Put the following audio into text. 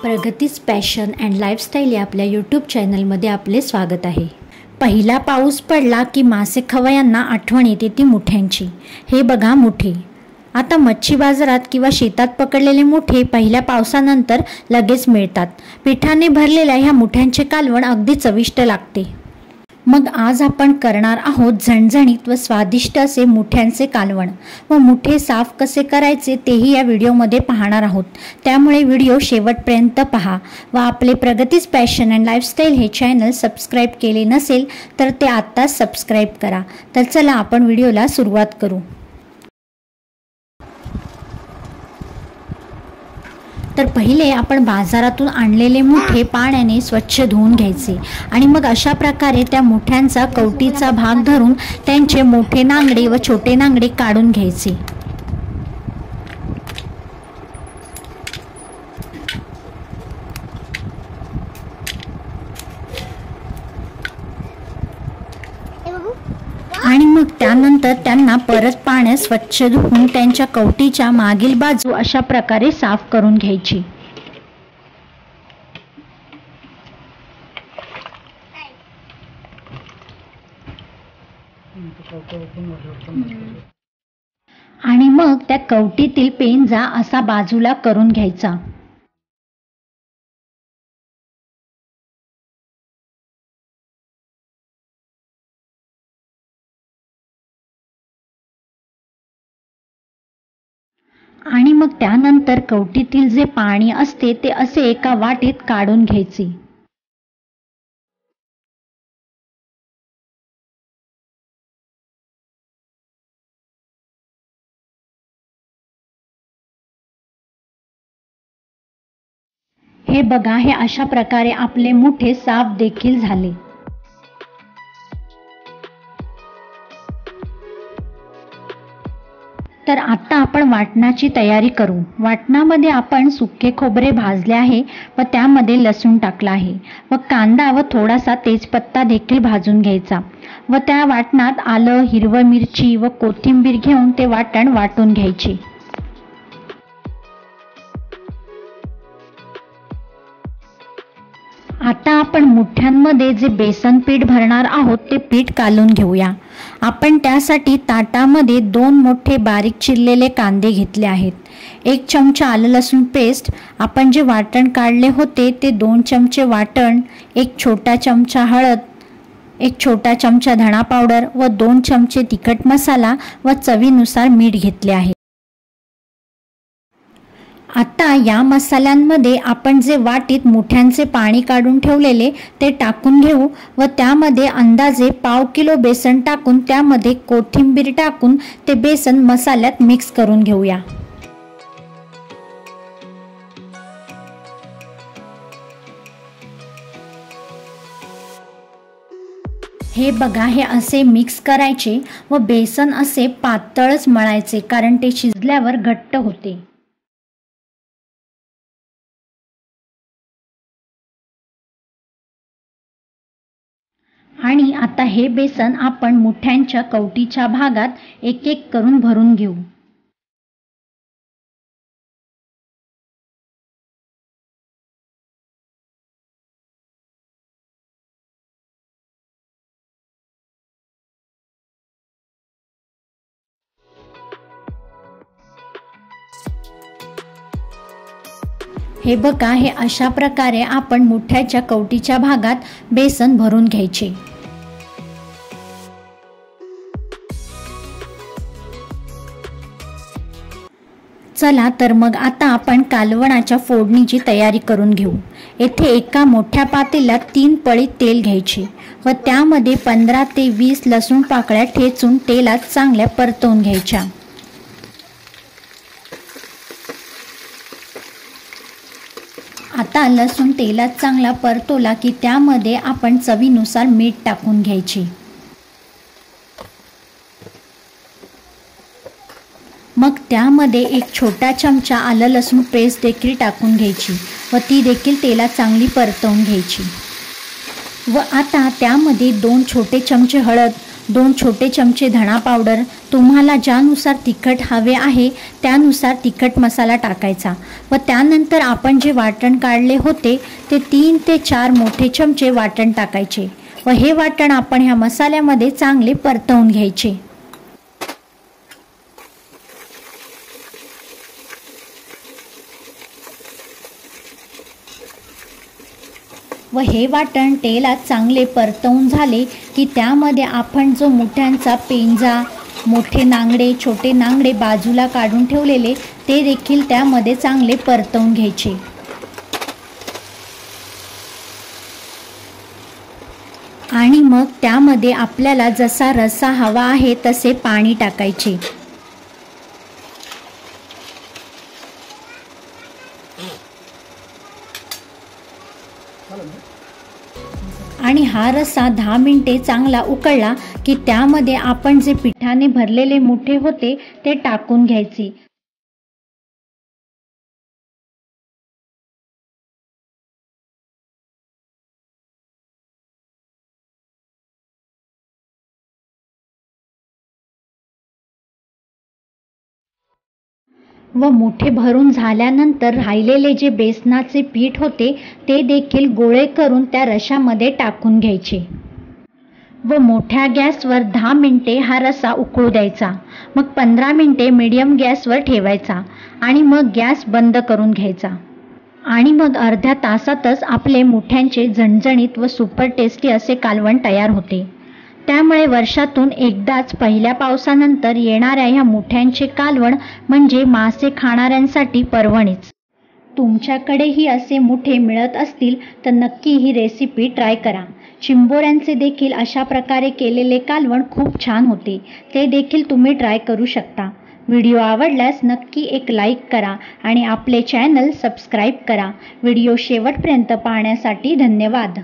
प्रगतीच passion and lifestyle या आपल्या YouTube चॅनलमध्ये आपले स्वागत आहे। पहिला पाऊस पडला की मासे खवयांना आठवण येते ती मुठ्यांची। हे बघा मुठे। आता मच्छी बाजारात किंवा शेतात पकडलेले मुठे पहिल्या पावसानंतर लगेच मिळतात। पिठाने भरलेल्या ह्या मुठ्यांचे कालवण अगदी चविष्ट लागते। मग आज आपण करणार आहोत झणझणीत व स्वादिष्ट असे मुठ्यांचे कालवण व मुठे साफ कसे करायचे तेही या व्हिडिओमध्ये पाहणार आहोत। त्यामुळे व्हिडिओ शेवटपर्यंत पहा व आपले प्रगतीच पॅशन अँड लाईफस्टाईल हे चॅनल सबस्क्राईब केले नसेल तर ते आत्ताच सबस्क्राईब करा। तर चला आपण व्हिडिओला सुरुवात करू। तर पहिले आपण बाजारातून आणलेले मुठे पाण्याने स्वच्छ धुवून घ्यायचे आणि मग अशा प्रकारे त्या मुठ्यांचा कवटीचा भाग धरून त्यांचे मोठे नांगडे व छोटे नांगडे काढून घ्यायचे। आणि मग त्यानंतर त्यांना परत पाण्यात स्वच्छ धुवून त्यांच्या कवटीच्या मागील बाजू अशा प्रकारे साफ करून घ्यायची। आणि मग त्या कवटीतील पेंजा असा बाजूला करून घ्यायचा। आणि मग त्यानंतर कवटीतील जे पाणी असते ते असे एका वाटीत काढून घ्यायचे। हे बघा, हे अशा प्रकारे आपले मुठे साफ देखील झाले। तर आता आपण वाटणाची तयारी करू। वाटणामध्ये आपण सुके खोबरे भाजले आहे व त्यामध्ये लसूण टाकला आहे व कांदा व थोडासा तेजपत्ता देखील भाजून घ्यायचा व त्या वाटणात आलं, हिरवी मिरची व कोथिंबीर घेऊन ते वाटण वाटून घ्यायचे। आता आपण मुठ्यांमध्ये जे बेसन पीठ भरणार आहोत ते पीठ कालून घेऊया। आपण त्यासाठी ताटामध्ये 2 मोठे बारीक चिरलेले कांदे घेतले आहेत, 1 चमचा आलं लसूण पेस्ट, आपण जे वाटण काढले होते ते 2 चमचे वाटण, 1 छोटा चमचा हळद, 1 छोटा चमचा धणा पावडर व 2 चमचे तिखट मसाला व चवीनुसार मीठ घेतले आहे। आता या मसाल्यांमध्ये आपण जे वाटीत मुठ्यांचे पाणी काढून ठेवलेले ते टाकून घेऊ व त्यामध्ये अंदाजे पाव किलो बेसन टाकून त्यामध्ये कोथिंबीर टाकून ते बेसन मसाल्यात मिक्स करून घेऊया। हे बघा, हे असे मिक्स करायचे व बेसन असे पातळच मळायचे कारण ते शिजल्यावर घट्ट होते। आणि आता हे बेसन आपण मुठ्यांच्या कवटीच्या भागात एक एक करून भरून घेऊ। हे बघा, हे अशा प्रकारे आपण मुठ्याच्या कवटीच्या भागात बेसन भरून घ्यायचे। चला तर मग आता आपण कालवणाच्या फोडणीची तयारी करून घेऊ। येथे एका मोठ्या पातेल्यात 3 पळी तेल घ्यायचे व त्यामध्ये 15 ते 20 लसूण पाकळ्या ठेचून तेलात चांगल्या परतवून घ्यायच्या। आता लसूण तेलात चांगला परतवला की त्यामध्ये आपण चवीनुसार मीठ टाकून घ्यायचे। मग त्यामध्ये 1 छोटा चमचा आलं लसूण पेस्ट देखील टाकून घ्यायची व ती देखील तेलात चांगली परतवून घ्यायची। व आता त्यामध्ये 2 छोटे चमचे हळद 2 छोटे चमचे धणा पावडर, तुम्हाला ज्यानुसार तिखट हवे आहे त्यानुसार तिखट मसाला टाकायचा व त्यानंतर आपण जे वाटण काढले होते ते 3 ते 4 मोठे चमचे वाटण टाकायचे व हे वाटण आपण ह्या मसाल्यामध्ये चांगले परतवून घ्यायचे। व हे वाटण तेलात चांगले परतवून झाले की त्यामध्ये आपण जो मुठ्यांचा पेंजा, मोठे नांगडे, छोटे नांगडे बाजूला काढून ठेवलेले ते देखील त्यामध्ये चांगले परतवून घ्यायचे। आणि मग त्यामध्ये आपल्याला जसा रस्सा हवा आहे तसे पाणी टाकायचे आणि हा रस्सा 10 मिनिटे चांगला उकळला की त्यामध्ये आपण जे पिठाने भरलेले मुठे होते ते टाकून घ्यायचे। व मुठे भरून झाल्यानंतर राहिलेले जे बेसनाचे पीठ होते ते देखील गोळे करून त्या रश्श्यामध्ये टाकून घ्यायचे व मोठ्या गॅसवर 10 मिनिटे हा रस्सा उकळू द्यायचा। मग 15 मिनिटे मीडियम गॅसवर ठेवायचा आणि मग गॅस बंद करून घ्यायचा आणि मग अर्ध्या तासातच आपले मुठ्यांचे झणझणीत व सुपर टेस्टी असे कालवण तयार होते। त्यामुळे वर्षातून एकदाच पहिल्या पावसानंतर येणाऱ्या ह्या मुठ्यांचे कालवण म्हणजे मासे खाणाऱ्यांसाठी पर्वणीच। तुमच्याकडेही असे मुठे मिळत असतील तर नक्की ही रेसिपी ट्राय करा। चिंबोऱ्यांचे देखील अशा प्रकारे केलेले कालवण खूप छान होते, ते देखील तुम्ही ट्राय करू शकता। व्हिडिओ आवडल्यास नक्की एक लाईक करा आणि आपले चॅनल सबस्क्राईब करा। व्हिडिओ शेवटपर्यंत पाहण्यासाठी धन्यवाद।